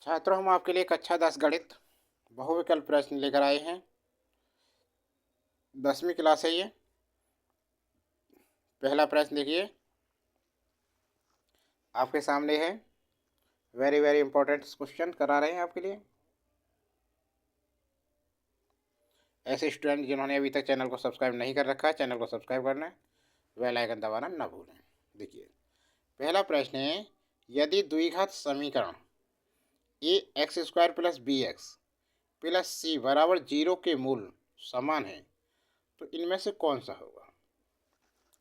छात्रों, हम आपके लिए कक्षा 10 गणित बहुविकल्प प्रश्न लेकर आए हैं। 10वीं क्लास है ये। पहला प्रश्न देखिए, आपके सामने है। वेरी वेरी इंपॉर्टेंट क्वेश्चन करा रहे हैं आपके लिए। ऐसे स्टूडेंट जिन्होंने अभी तक चैनल को सब्सक्राइब नहीं कर रखा है, चैनल को सब्सक्राइब करना है, बेल आइकन दबाना ना भूलें। देखिए, पहला प्रश्न है, यदि द्विघात समीकरण a x square plus b x plus c बराबर 0 के मूल समान है तो इनमें से कौन सा होगा?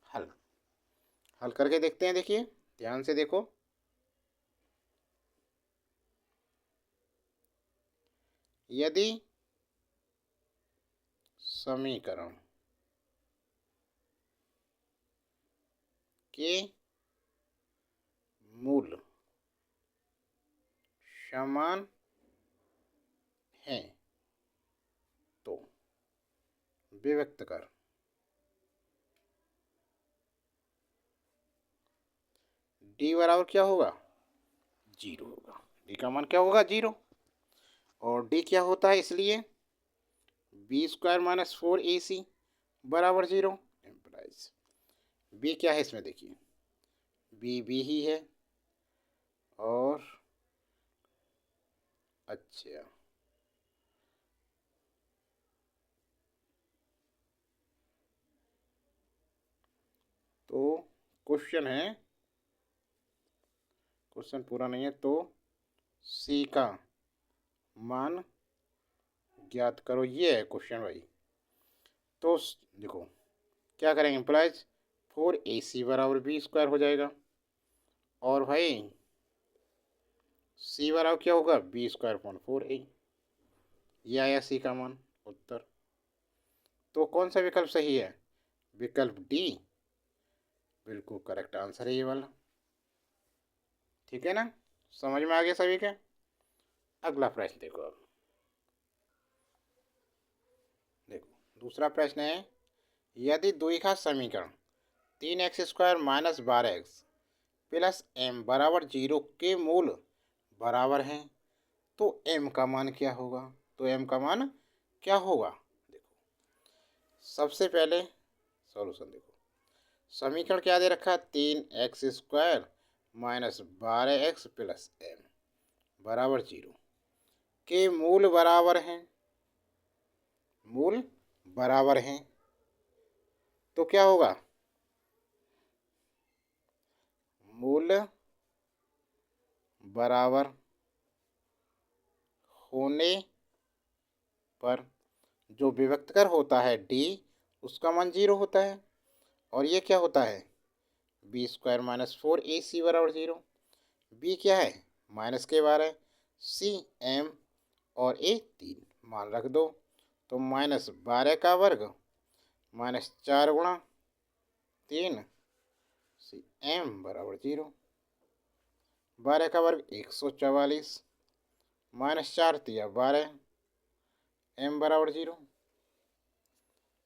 हल हल करके देखते हैं। देखिए, ध्यान से देखो। यदि समीकरण के मूल समान हैं तो विभक्त कर डी बराबर क्या होगा? 0 होगा। डी का मान क्या होगा? 0। और डी क्या होता है? इसलिए बी स्क्वायर माइनस 4ac बराबर 0 एम्प्लाइज। बी क्या है इसमें? देखिए, बी ही है। और अच्छा, तो क्वेश्चन है, क्वेश्चन पूरा नहीं है तो सी का मान ज्ञात करो, ये है क्वेश्चन भाई। तो देखो क्या करेंगे एम्प्लाइज, 4ac बराबर बी स्क्वायर हो जाएगा। और भाई सी बराबर क्या होगा? B square upon 4a। ये आया सी का मान, उत्तर। तो कौन सा विकल्प सही है? विकल्प डी बिल्कुल करेक्ट आंसर है, ये वाला। ठीक है ना? समझ में आ गया सभी के? अगला प्रश्न देखो। अब देखो, दूसरा प्रश्न है, यदि द्विघात समीकरण 3x square minus 12x plus M बराबर 0 के मूल बराबर हैं तो m का मान क्या होगा? तो m का मान क्या होगा? देखो, सबसे पहले सॉल्यूशन देखो। समीकरण क्या दे रखा है? 3x square minus 12x plus M बराबर 0 के मूल बराबर हैं। मूल बराबर हैं तो क्या होगा? मूल बराबर होने पर जो विभक्तकर होता है डी, उसका मान 0 होता है। और ये क्या होता है? बी स्क्वायर माइनस 4ac बराबर 0। बी क्या है? माइनस के बार है। सी एम और ए 3 मान रख दो। तो माइनस 12 का वर्ग माइनस 4 गुणा 3 सी एम बराबर 0। 12 का वर्ग 144 माइनस 4 तिया 12 एम बराबर 0।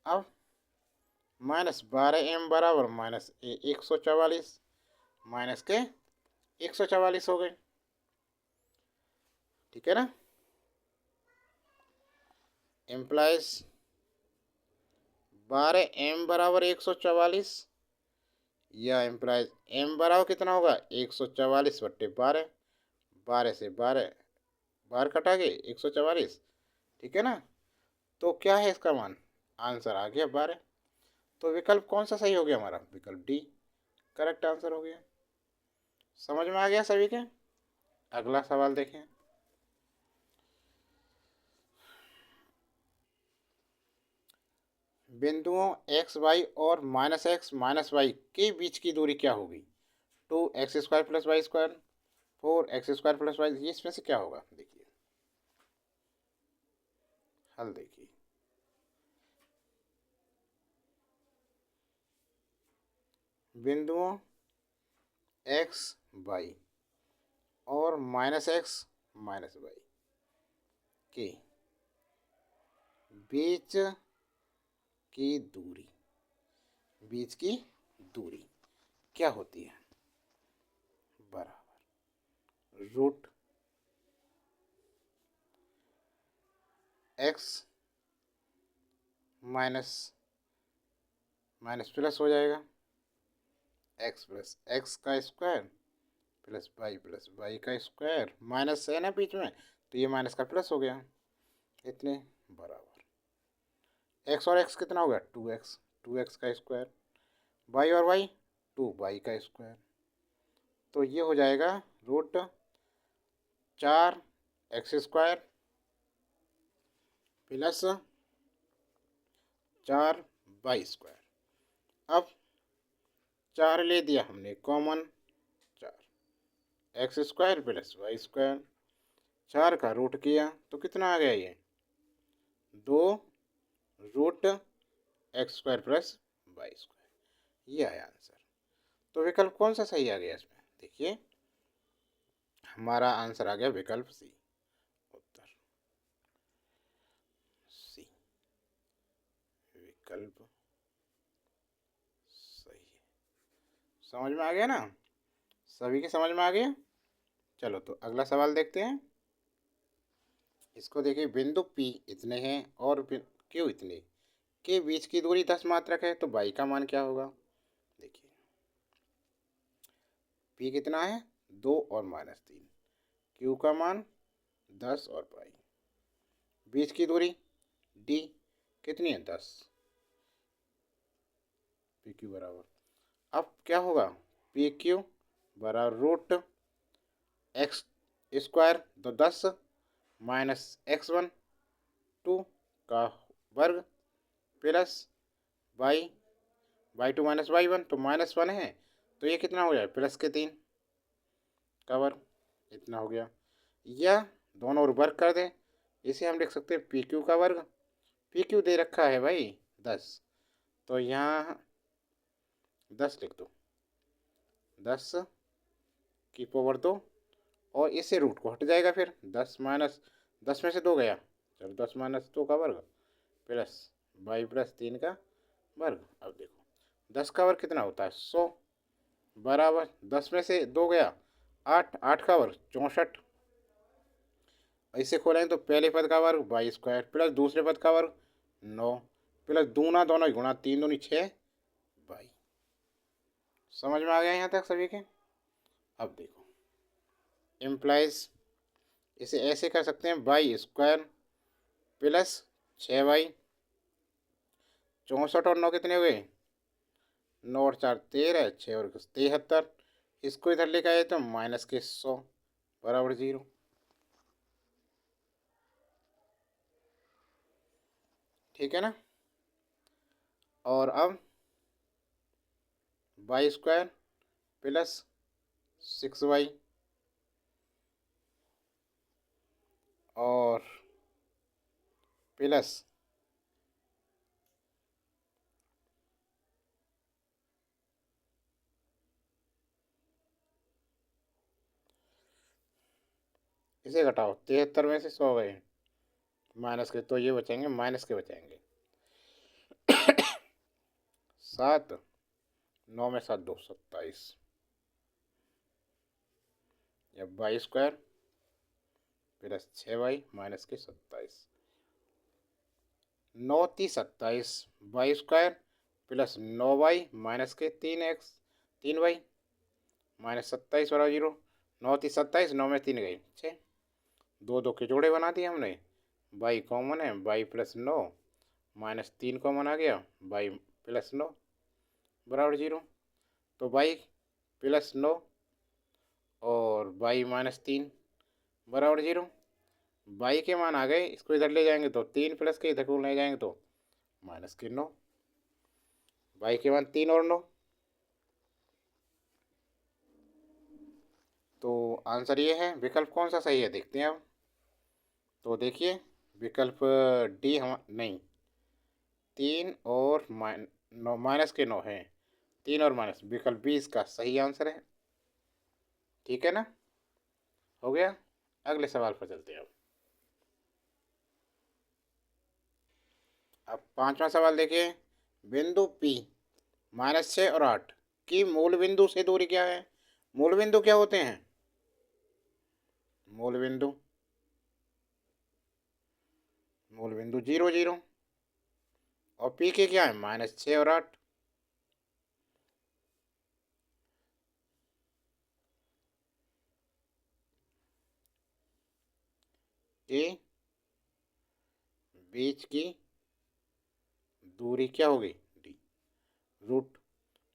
अब माइनस 12m बराबर माइनस 144 माइनस के 144 हो गए। ठीक है ना? एम्प्लाइज 12m बराबर 144 या एम्प्लाइज m बराबर कितना होगा? 144/12। 12 से 12 बाहर कटा के 144। ठीक है ना? तो क्या है इसका मान? आंसर आ गया 12। तो विकल्प कौन सा सही हो गया हमारा? विकल्प डी करेक्ट आंसर हो गया। समझ में आ गया सभी के? अगला सवाल देखें। बिंदुओं एक्स वाई और माइनस वाई के बीच की दूरी क्या होगी? 2x square plus y square, 4x square plus y, ये इसमें से क्या होगा? देखिए, हल देखिए। बिंदुओं एक्स वाई और -x -y के बीच की दूरी, बीच की दूरी क्या होती है? बराबर root x minus minus plus हो जाएगा, एक्स प्लस एक्स का स्क्वायर प्लस वाई का स्क्वायर, माइनस है ना बीच में, तो ये माइनस का प्लस हो गया, इतने बराबर एक्स और एक्स कितना हो गया, 2x, 2x का स्क्वायर, वाई और वाई 2y का स्क्वायर, तो ये हो जाएगा रूट 4x² प्लस 4y²। अब 4 ले दिया हमने कॉमन, 4x² प्लस y², 4 का रूट किया तो कितना आ गया, ये 2√x² प्लस y², ये आया आंसर। तो विकल्प कौन सा सही आ गया इसमें, देखिए हमारा आंसर आ गया विकल्प सी, उत्तर सी, विकल्प सही है। समझ में आ गया ना, सभी के समझ में आ गया। चलो तो अगला सवाल देखते हैं। इसको देखिए, बिंदु P इतने हैं और Q इतने के बीच की दूरी 10 मात्रक है, तो y का मान क्या होगा। देखिए P कितना है, 2 और -3, Q का मान 10 और पाई, बीच की दूरी D कितनी है, 10, PQ बराबर, अब क्या होगा, PQ बराबर √x² तो 10 माइनस x1 2 का वर्ग प्लस y2 माइनस y1 तो -1 है, तो ये कितना हो जाए, प्लस के 3 का वर्ग, इतना हो गया, या दोनों ओर वर्ग कर दें, इसे हम लिख सकते हैं PQ का वर्ग, PQ दे रखा है भाई 10, तो यहाँ 10 लिख दो, 10 की पावर 2 और इससे रूट को हट जाएगा, फिर 10 माइनस 10 में से 2 गया, चलो 10 माइनस 2 का वर्ग प्लस y प्लस 3 का वर्ग। अब देखो 10 का वर्ग कितना होता है, 100 बराबर 10 में से 2 गया 8, 8 का वर्ग 64, ऐसे खोलेंगे तो पहले पद का वर्ग y² प्लस दूसरे पद का वर्ग 9 प्लस दूना दोनों गुणा 3 दूनी 6 y। समझ में आ गया यहाँ तक सभी के। अब देखो इम्प्लाइज, इसे ऐसे कर सकते हैं y² प्लस 6y, 64 और 9 कितने हुए, 9 और 4 13, 6 और 73, इसको इधर लेकर आए तो माइनस के 100 बराबर 0। ठीक है ना, और अब y² प्लस 6y और प्लस इसे घटाओ, 73 में से 100 गए माइनस के, तो ये बचेंगे माइनस के बचेंगे 7, 9 में 7 2 27, या y² प्लस 6y माइनस के 27, 9 3 27, y² प्लस 9y माइनस के 3x 3y माइनस 27 बराबर 0, 9 3 27, 9 में 3 गई 6, 2 2 के जोड़े बना दिए हमने, y कॉमन है, y प्लस 9 माइनस 3 कॉमन आ गया, y प्लस 9 बराबर 0, तो y प्लस 9 और y माइनस 3 बराबर 0, y के मान आ गए, इसको इधर ले जाएंगे तो 3 प्लस के इधर को ले जाएंगे तो माइनस के 9, y के मान 3 और 9, तो आंसर ये है। विकल्प कौन सा सही है देखते हैं अब। तो देखिए विकल्प डी हम नहीं, 3 और माइनस के 9 है, 3 और माइनस, विकल्प 20 का सही आंसर है। ठीक है ना, हो गया। अगले सवाल पर चलते हैं अब 5वां सवाल देखिए, बिंदु P -6 और 8 की मूल बिंदु से दूरी क्या है। मूल बिंदु क्या होते हैं, मूल बिंदु मूल बिंदु 0 0 और पी के क्या है -6 और 8। ए बीच की दूरी क्या होगी D root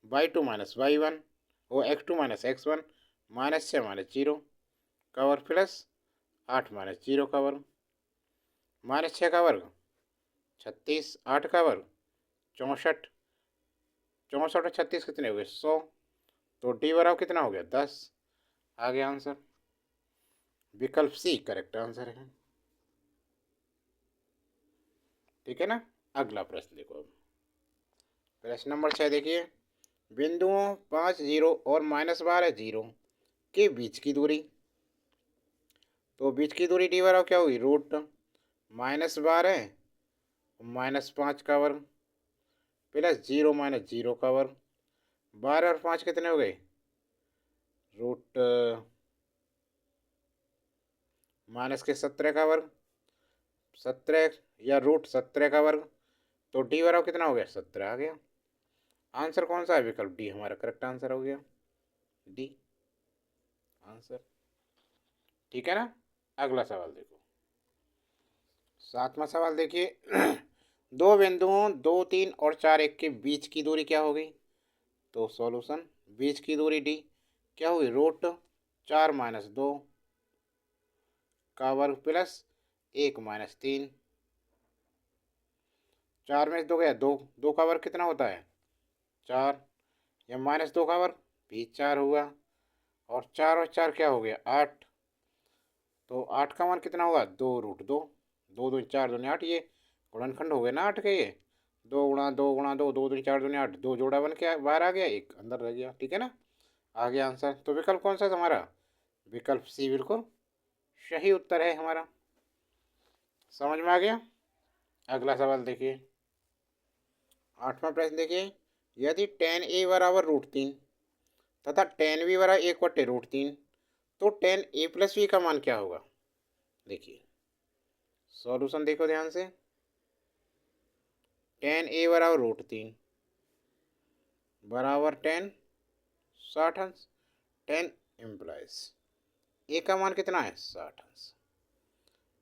y2 minus y1 वो x2 माइनस x1 -6 -0 का वर्ग प्लस 8 -0 का वर्ग -6 का वर्ग 36 8 का वर्ग 64 64 और 36 कितने हो गए 100। तो डी बराबर कितना हो गया 10। आ गया आंसर। विकल्प सी करेक्ट आंसर है। ठीक है ना। अगला प्रश्न देखो अब प्रश्न नंबर 6 देखिए बिंदुओं 5 0 और -12 0 के बीच की दूरी। तो बीच की दूरी डी बराबर क्या होगी रूट -12 -5 का वर्ग प्लस 0 -0 का वर्ग 12 और 5 कितने हो गए रूट माइनस के 17 का वर्ग 17 या रूट 17 का वर्ग। तो डी बराबर कितना हो गया 17 आ गया। आंसर कौन सा है विकल्प डी हमारा करेक्ट आंसर हो गया डी आंसर। ठीक है ना। अगला सवाल देखो 7वां सवाल देखिए दो बिंदुओं 2 3 और 4 1 के बीच की दूरी क्या होगी। तो सॉल्यूशन बीच की दूरी डी क्या हुई रूट 4 - 2 का वर्ग प्लस 1 - 3। 4 में से 2 गया 2 2 का वर्ग कितना होता है 4 या -2 का वर्ग भी 4 हुआ और 4 और 4 क्या हो गया 8। तो 8 का मान कितना होगा 2 रूट 2 2 2 4 दूनी 8 ये गुणनखंड हो गए ना 8 के ये 2 गुणा 2 गुणा 2 2 दूनी 4 दूनी 8 2 जोड़ा बन के बाहर आ गया एक अंदर रह गया। ठीक है ना। आ गया आंसर। तो विकल्प कौन सा है हमारा विकल्प सी बिल्कुल सही उत्तर है हमारा। समझ में आ गया। अगला सवाल देखिए 8वां प्रश्न देखिए यदि tan a बराबर √3 तथा tan b बराबर 1/√3 तो tan a प्लस बी का मान क्या होगा। देखिए सॉल्यूशन देखो ध्यान से tan a बराबर √3 बराबर tan 60 अंश tan इम्प्लाइज ए का मान कितना है 60 अंश।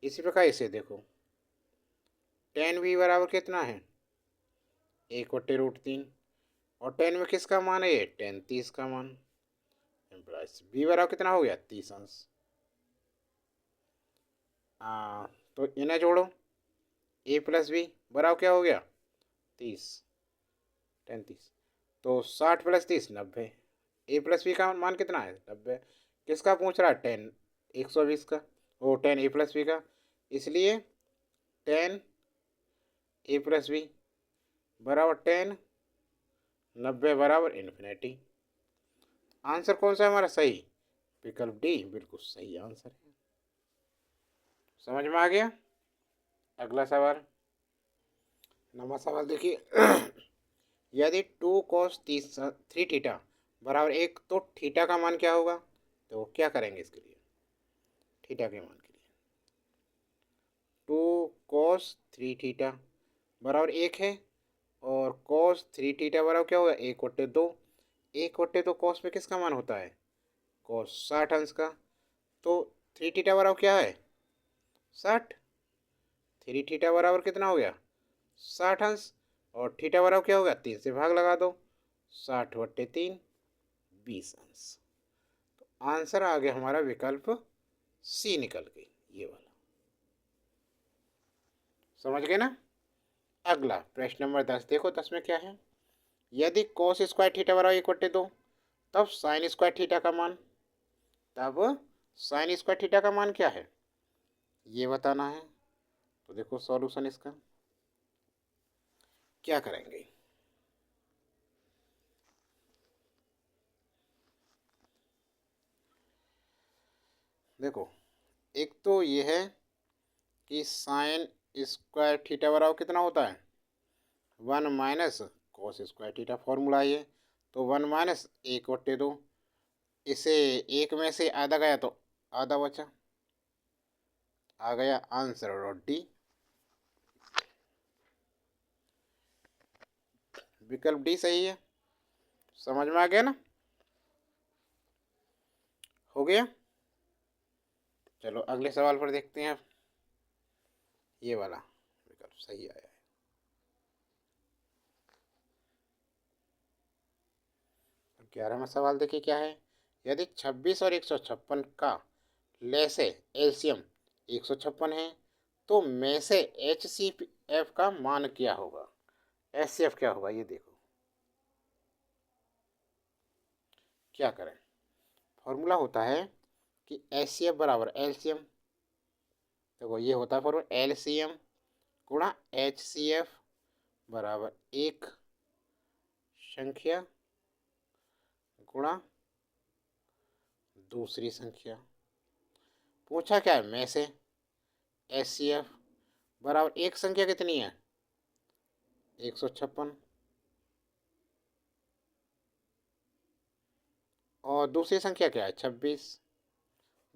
इसी प्रकार इसे देखो tan b बराबर कितना है 1/√3 और tan में किसका मान है ये tan 30 का मान इम्प्लाइज बी बराबर कितना हो गया 30 अंश। तो इन्हें जोड़ो ए प्लस बी बराबर क्या हो गया 30 tan 30 तो 60 + 30 90। ए प्लस बी का मान कितना है 90। किसका पूछ रहा है tan 120 का वो tan a प्लस बी का इसलिए tan a प्लस बी बराबर tan 90 बराबर इन्फिनिटी। आंसर कौन सा है हमारा सही विकल्प डी बिल्कुल सही आंसर है। समझ में आ गया। अगला सवाल 9वां सवाल देखिए यदि 2 cos 3 थीटा बराबर 1 तो थीटा का मान क्या होगा। तो क्या करेंगे इसके लिए थीटा के मान के लिए 2 cos 3 थीटा बराबर 1 है और cos 3 थीटा बराबर क्या होगा 1/2 1/2 cos में किसका मान होता है cos 60 अंश का। तो 3 थीटा बराबर क्या है 60 3 थीटा बराबर कितना हो गया 60 अंश और थीटा बराबर क्या होगा 3 से भाग लगा दो 60/3 20 अंश। तो आंसर आ गया हमारा विकल्प सी निकल गई ये वाला। समझ गए ना। अगला प्रश्न नंबर 10 देखो 10 में क्या है यदि cos स्क्वायर थीटा बराबर 1/2 तब sin स्क्वायर थीटा का मान तब sin स्क्वायर थीटा का मान क्या है ये बताना है। तो देखो सॉल्यूशन इसका क्या करेंगे देखो एक तो ये है कि साइन स्क्वायर थीटा बराबर कितना होता है 1 minus cos square theta formula ये तो 1 माइनस 1/2 इसे एक में से आधा गया तो आधा बचा आ गया आंसर और डी विकल्प डी सही है। समझ में आ गया ना? हो गया। चलो अगले सवाल पर देखते हैं। ये वाला विकल्प सही आया है। 11वां सवाल देखिए क्या है। यदि 26 और 156 का लैसे एलसीएम 156 है तो में से HCF का मान क्या होगा? HCF क्या होगा ये देखो। क्या करें? फॉर्मूला होता है कि HCF बराबर एलसीएम। देखो ये होता है फॉर्मूला एलसीएम गुणा HCF बराबर एक संख्या गुणा दूसरी संख्या। पूछा क्या है? में से HCF बराबर एक संख्या कितनी है? 156 और दूसरी संख्या क्या है? 26।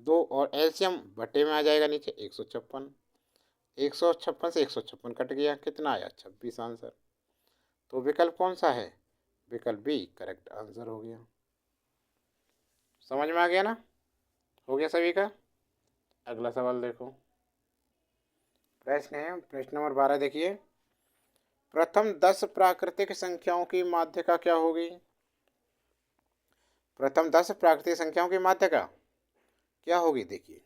दो और एलसीएम बटे में आ जाएगा नीचे 156। 156 से 156 कट गया, कितना आया? 26 आंसर। तो विकल्प कौन सा है? विकल्प बी करेक्ट आंसर हो गया। समझ में आ गया ना? हो गया सभी का। अगला सवाल देखो। प्रश्न है प्रश्न नंबर 12 देखिए। प्रथम 10 प्राकृतिक संख्याओं की माध्यिका क्या होगी? प्रथम 10 प्राकृतिक संख्याओं की माध्यिका क्या होगी? देखिए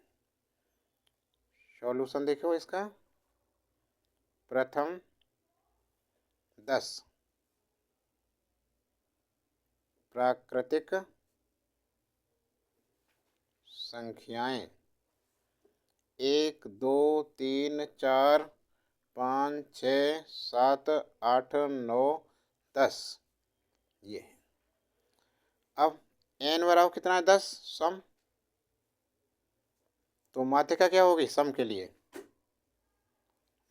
सॉल्यूशन देखो इसका। प्रथम 10 प्राकृतिक संख्याएं 1 2 3 4 5 6 7 8 9 10 ये है। अब n बराबर कितना है? 10 सम। तो माध्यिका क्या होगी सम के लिए?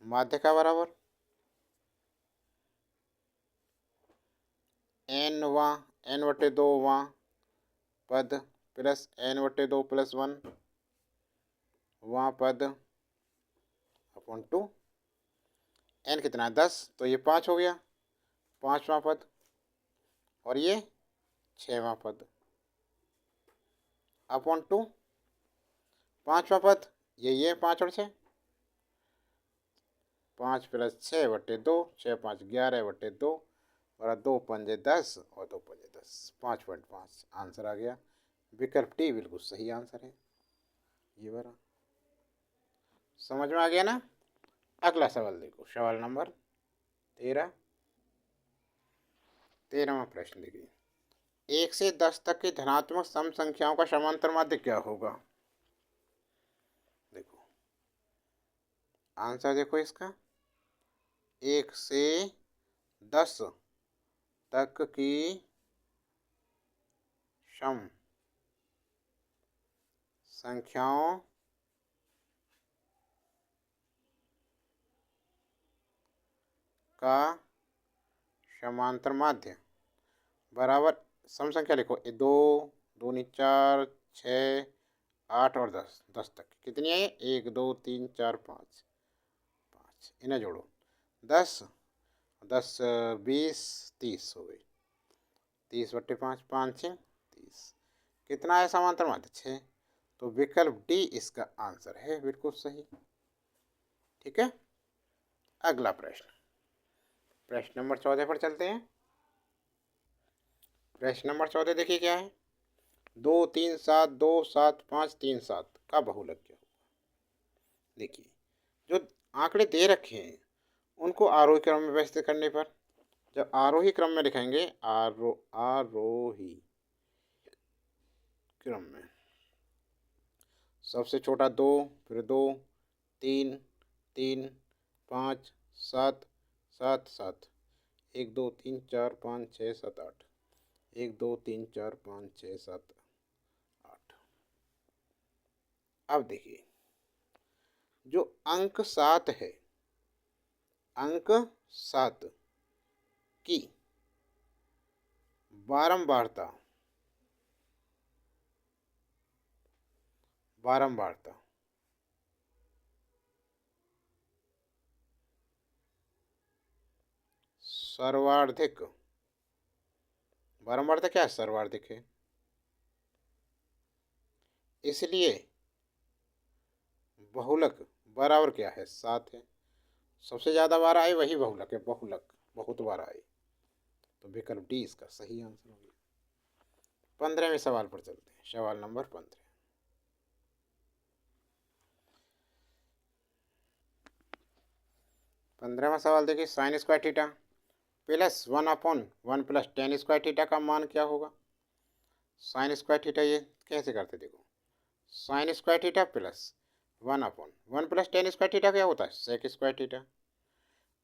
माध्यिका बराबर n/2 वहाँ पद प्लस n/2 + 1 वहाँ पद अपॉन 2। n कितना है? 10, तो ये 5 हो गया, 5वां पद, और ये 6वां पद अपॉन 2। 5वां पद ये 5 और 6, 5 + 6/2, 6 × 5 = 11/2 और 2 पंजे 10 और 2 पंजे 10, 5.5 आंसर आ गया। विकल्प डी बिल्कुल सही आंसर है ये वाला। समझ में आ गया ना? अगला सवाल देखो, सवाल नंबर 13। 13वां प्रश्न देखिए। 1 से 10 तक की धनात्मक सम संख्याओं का समांतर माध्य क्या होगा? देखो आंसर देखो इसका। 1 से 10 तक की सम संख्याओं का समांतर माध्य बराबर सम संख्या लिखो। 2 2 4 6 8 और 10, 10 तक कितनी है? 1 2 3 4 5, इन्हें जोड़ो। 10 10 20 30 हो गई। 30/5, 5 6 30। कितना है समांतर माध्य? 6। तो विकल्प डी इसका आंसर है बिल्कुल सही। ठीक है। अगला प्रश्न, प्रश्न नंबर 14 पर चलते हैं। प्रश्न नंबर 14 देखिए क्या है। 2 3 7 2 7 5 3 7 का बहुलक क्या होगा? देखिए जो आंकड़े दे रखे हैं उनको आरोही क्रम में व्यवस्थित करने पर, जब आरोही क्रम में लिखेंगे, आरोही क्रम में, सबसे छोटा 2, फिर 2 3 3 5 7 7 7, 1 2 3 4 5 6 7 8, 1 2 3 4 5 6 7 8। अब देखिए जो अंक 7 है, अंक 7 की बारंबारता सर्वाधिक बारंबारता क्या है? सर्वाधिक है, इसलिए बहुलक बराबर क्या है? 7 है। सबसे ज़्यादा बार आए वही बहुलक है, बहुलक बहुत बार आए, तो विकल्प डी इसका सही आंसर हो गया। 15वें सवाल पर चलते हैं, सवाल नंबर 15। 15वां सवाल देखिए, sign square theta plus 1/1 plus tan square theta का मान क्या होगा? साइन स्क्वायर थीटा ये कैसे करते देखो, sine square theta plus 1/1 plus tan square theta क्या होता है? Sec square theta.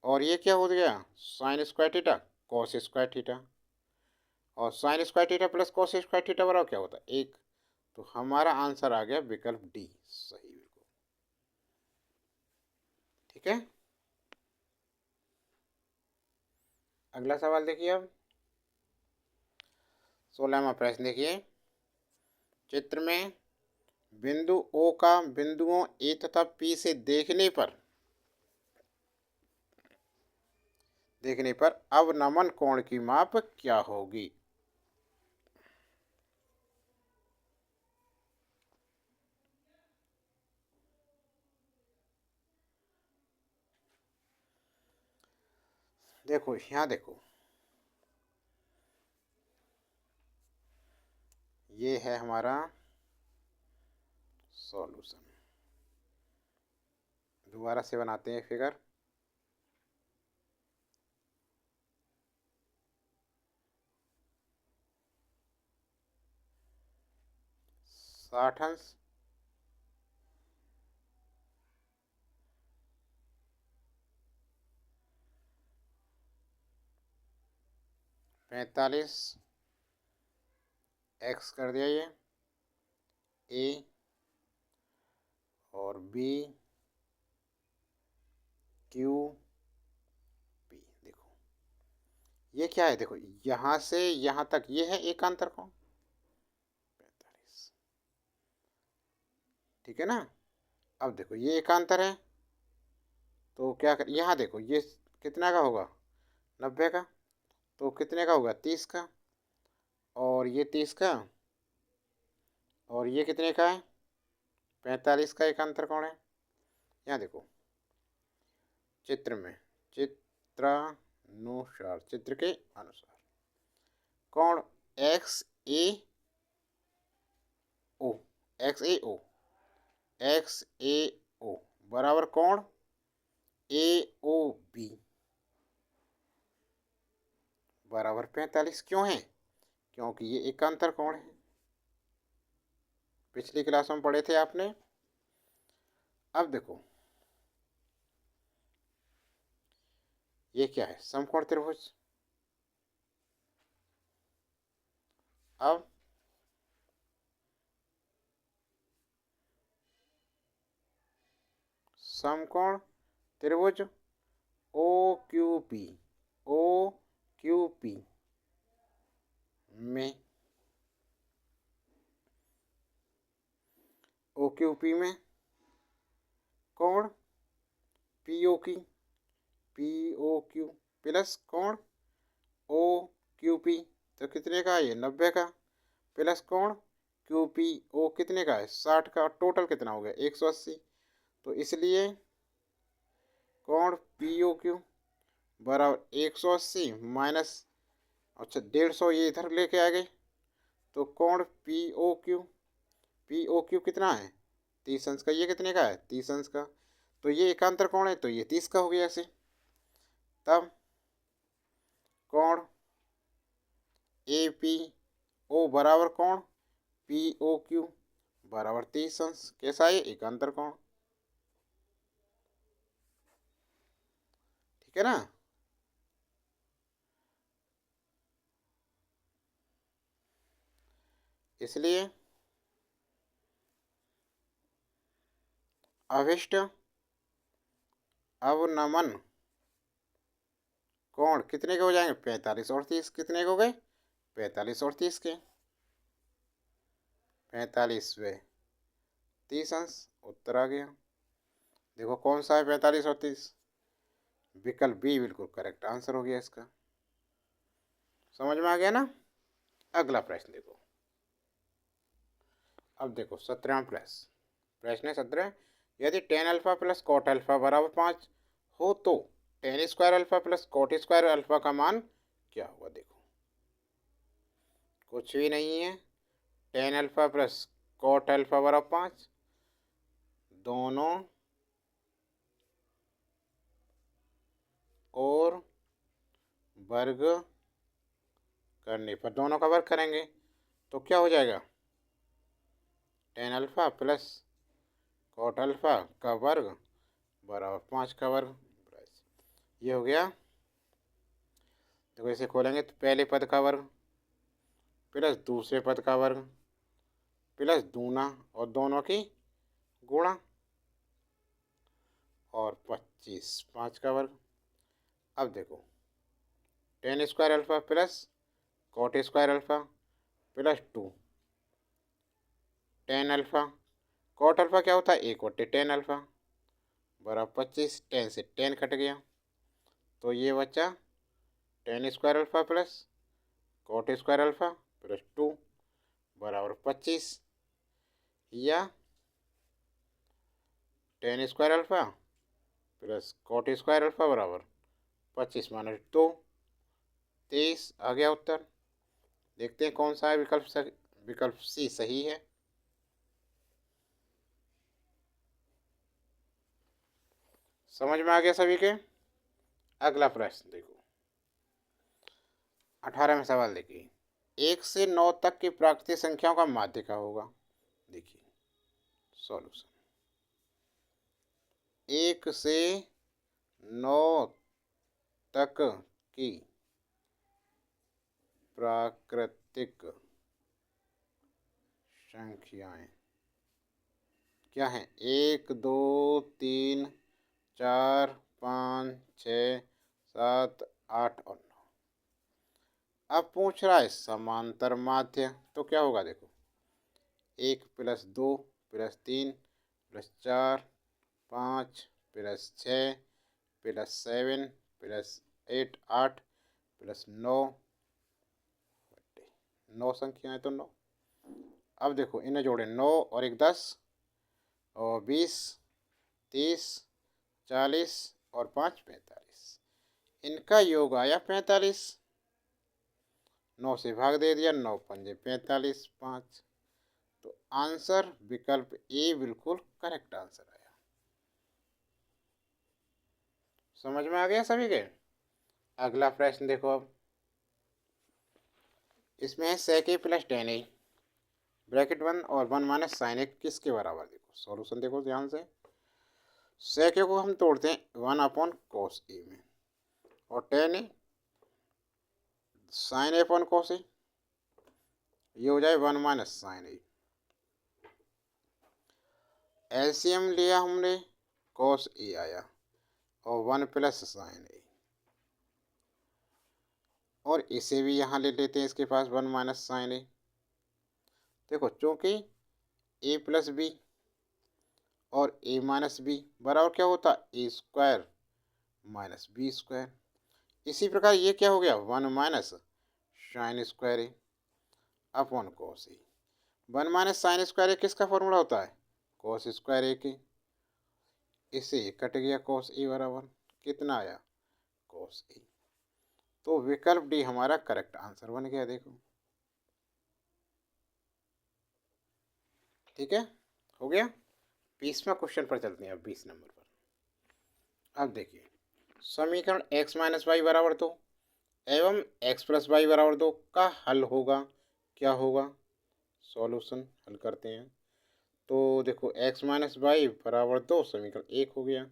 और ये क्या हो गया? Sine square theta cos square theta. और sine square theta plus cos square theta बराबर क्या होता है? 1। तो हमारा आंसर आ गया विकल्प डी सही, बिल्कुल ठीक है। अगला सवाल देखिए, अब 16वां प्रश्न देखिए, चित्र में बिंदु ओ का बिंदुओं ए तथा पी से देखने पर अवनमन कोण की माप क्या होगी? देखो यहाँ देखो, ये है हमारा सॉल्यूशन। दोबारा से बनाते हैं फिगर। 60 अंश पैंतालीस एक्स कर दिया ये ए, और बी क्यू पी। देखो ये क्या है, देखो यहाँ से यहाँ तक ये है एकांतर कोण 45, ठीक है ना। अब देखो ये एकांतर है, तो क्या कर, यहाँ देखो ये कितना का होगा? 90 का। तो कितने का होगा? 30 का। और ये 30 का, और ये कितने का है? 45 का एकांतर कोण है। यहाँ देखो चित्र में, चित्रानुसार, चित्र के अनुसार कोण एक्स ए ओ, एक्स ए ओ, एक्स ए ओ बराबर कोण ए ओ बी बराबर 45 क्यों है? क्योंकि ये एकांतर कोण है, पिछली क्लास में पढ़े थे आपने। अब देखो ये क्या है? समकोण त्रिभुज। अब समकोण त्रिभुज O Q P, O Q P में, ओ क्यू पी में कोण पी ओ की, पी ओ क्यू प्लस कोण ओ क्यू पी, तो कितने का है ये? 90 का। प्लस कोण क्यू पी ओ कितने का है? 60 का। टोटल कितना हो गया? 180। तो इसलिए कोण पी ओ क्यू बराबर 180 माइनस, अच्छा 150 ये इधर लेके आ गए, तो कोण P O Q, P O Q कितना है? 30 अंश का। ये कितने का है? 30 अंश का। तो ये एकांतर कोण है, तो ये 30 का हो गया ऐसे। तब कोण ए पी ओ बराबर कोण पी ओ क्यू बराबर 30 अंश। कैसा है? एकांतर कोण, ठीक है ना। इसलिए अभिष्ट अवनमन कोण कितने के हो जाएंगे? 45 और 30। कितने के हो गए? 45 और 30 के। 45 वे 30 अंश, उत्तर आ गया। देखो कौन सा है 45 और 30? विकल्प बी बिल्कुल करेक्ट आंसर हो गया इसका। समझ में आ गया ना। अगला प्रश्न देखो। अब देखो 17वां प्रश्न है 17। यदि tan alpha plus cot alpha बराबर 5 हो तो tan square alpha plus cot square alpha का मान क्या होगा। देखो कुछ भी नहीं है, tan alpha plus cot alpha बराबर 5, दोनों और वर्ग करने पर, दोनों का वर्ग करेंगे तो क्या हो जाएगा, tan alpha plus cot alpha का वर्ग बराबर 5 का वर्ग। ये हो गया। देखो इसे खोलेंगे तो पहले पद का वर्ग प्लस दूसरे पद का वर्ग प्लस दूना और दोनों की गुणा और 25 5 का वर्ग। अब देखो tan square alpha plus cot square alpha plus 2 tan alpha, cot alpha क्या होता है 1/10 अल्फा बराबर 25, 10 से 10 कट गया तो ये बचा tan square alpha plus cot square alpha plus 2 बराबर 25, या tan square alpha plus cot square alpha बराबर 25 माइनस 2 23 आ गया उत्तर। देखते हैं कौन सा है विकल्प सी सही है। समझ में आ गया सभी के। अगला प्रश्न देखो 18वें सवाल देखिए। 1 से 9 तक की प्राकृतिक संख्याओं का माध्य क्या होगा। देखिए सॉल्यूशन, 1 से 9 तक की प्राकृतिक संख्याएं क्या हैं, 1 2 3 4 5 6 7 8 और 9। अब पूछ रहा है समांतर माध्य तो क्या होगा। देखो 1 plus 2 plus 3 plus 4 5 plus 6 plus 7 plus 8 8 plus 9 9 संख्याएं तो 9। अब देखो इन्हें जोड़े 9 और 1 10 और 20 30 40 और 5 45, इनका योग आया 45। 9 से भाग दे दिया, 9 पंजे 45 5, तो आंसर विकल्प ए बिल्कुल करेक्ट आंसर आया। समझ में आ गया सभी के। अगला प्रश्न देखो। अब इसमें है sec a plus ten A bracket 1 और 1 माइनस साइन ए किसके बराबर। देखो सॉल्यूशन देखो ध्यान से। sec a को हम तोड़ते हैं 1/cos a में और tan A sine A upon cos a, ये हो जाए 1 माइनस साइन ए। एलसीएम लिया हमने, cos a आया और 1 प्लस साइन ए, और इसे भी यहाँ ले लेते हैं, इसके पास 1 माइनस साइन ए। देखो चूँकि ए प्लस बी और ए माइनस बी बराबर क्या होता है, ए स्क्वायर माइनस बी स्क्वायर। इसी प्रकार ये क्या हो गया, 1 minus sine square A upon cos A. 1 minus sine square ए किसका फॉर्मूला होता है, कॉस स्क्वायर ए के। इसे कट गया कॉस ए बराबर कितना आया, कॉस ए। तो विकल्प डी हमारा करेक्ट आंसर बन गया। देखो ठीक है, हो गया। 20वां क्वेश्चन पर चलते हैं अब 20 नंबर पर। अब देखिए समीकरण x माइनस वाई बराबर 2 एवं x प्लस वाई बराबर 2 का हल होगा, क्या होगा। सॉल्यूशन हल करते हैं तो देखो x माइनस वाई बराबर 2 समीकरण 1 हो गया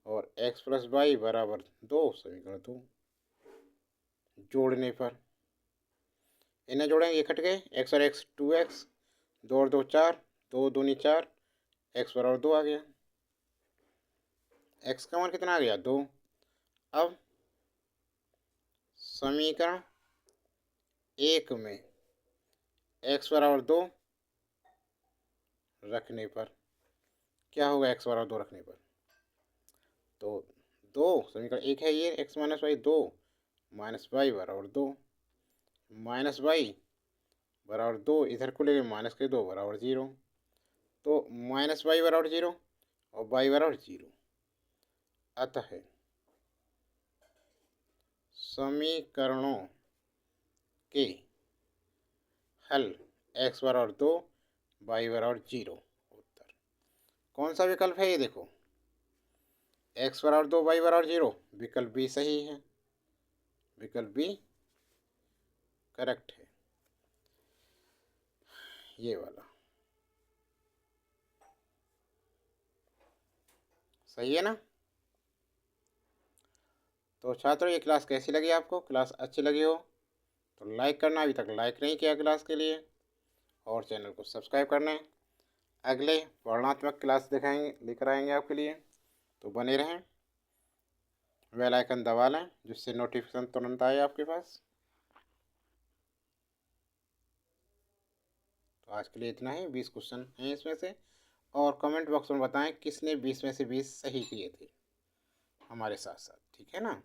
और x प्लस वाई बराबर 2 समीकरण 2। जोड़ने पर इन्हें जोड़ेंगे, ये कट गए, x और x 2x, 2 और 2 4, 2 दूनी 4, x बराबर 2 आ गया। x का मान कितना आ गया, 2। अब समीकरण 1 में x बराबर 2 रखने पर क्या होगा, x बराबर 2 रखने पर तो 2 समीकरण 1 है ये, x minus y 2 minus y बराबर 2 माइनस वाई बराबर 2, इधर को लेके माइनस के 2 बराबर 0। तो -y बराबर 0 और y बराबर 0। अतः समीकरणों के हल x बराबर 2, y बराबर 0। उत्तर कौन सा विकल्प है ये देखो, x बराबर 2, y बराबर 0, विकल्प बी सही है, विकल्प बी करेक्ट है, ये वाला सही है ना। तो छात्रों ये क्लास कैसी लगी आपको, क्लास अच्छी लगी हो तो लाइक करना, अभी तक लाइक नहीं किया क्लास के लिए, और चैनल को सब्सक्राइब करना है। अगले वर्णनात्मक क्लास दिखाएंगे, लेकर आएंगे आपके लिए, तो बने रहें, बेल आइकन दबा लें जिससे नोटिफिकेशन तुरंत आए आपके पास। तो आज के लिए इतना ही, 20 क्वेश्चन हैं इसमें से, और कमेंट बॉक्स में बताएं किसने 20 में से 20 सही किए थे हमारे साथ साथ, ठीक है ना।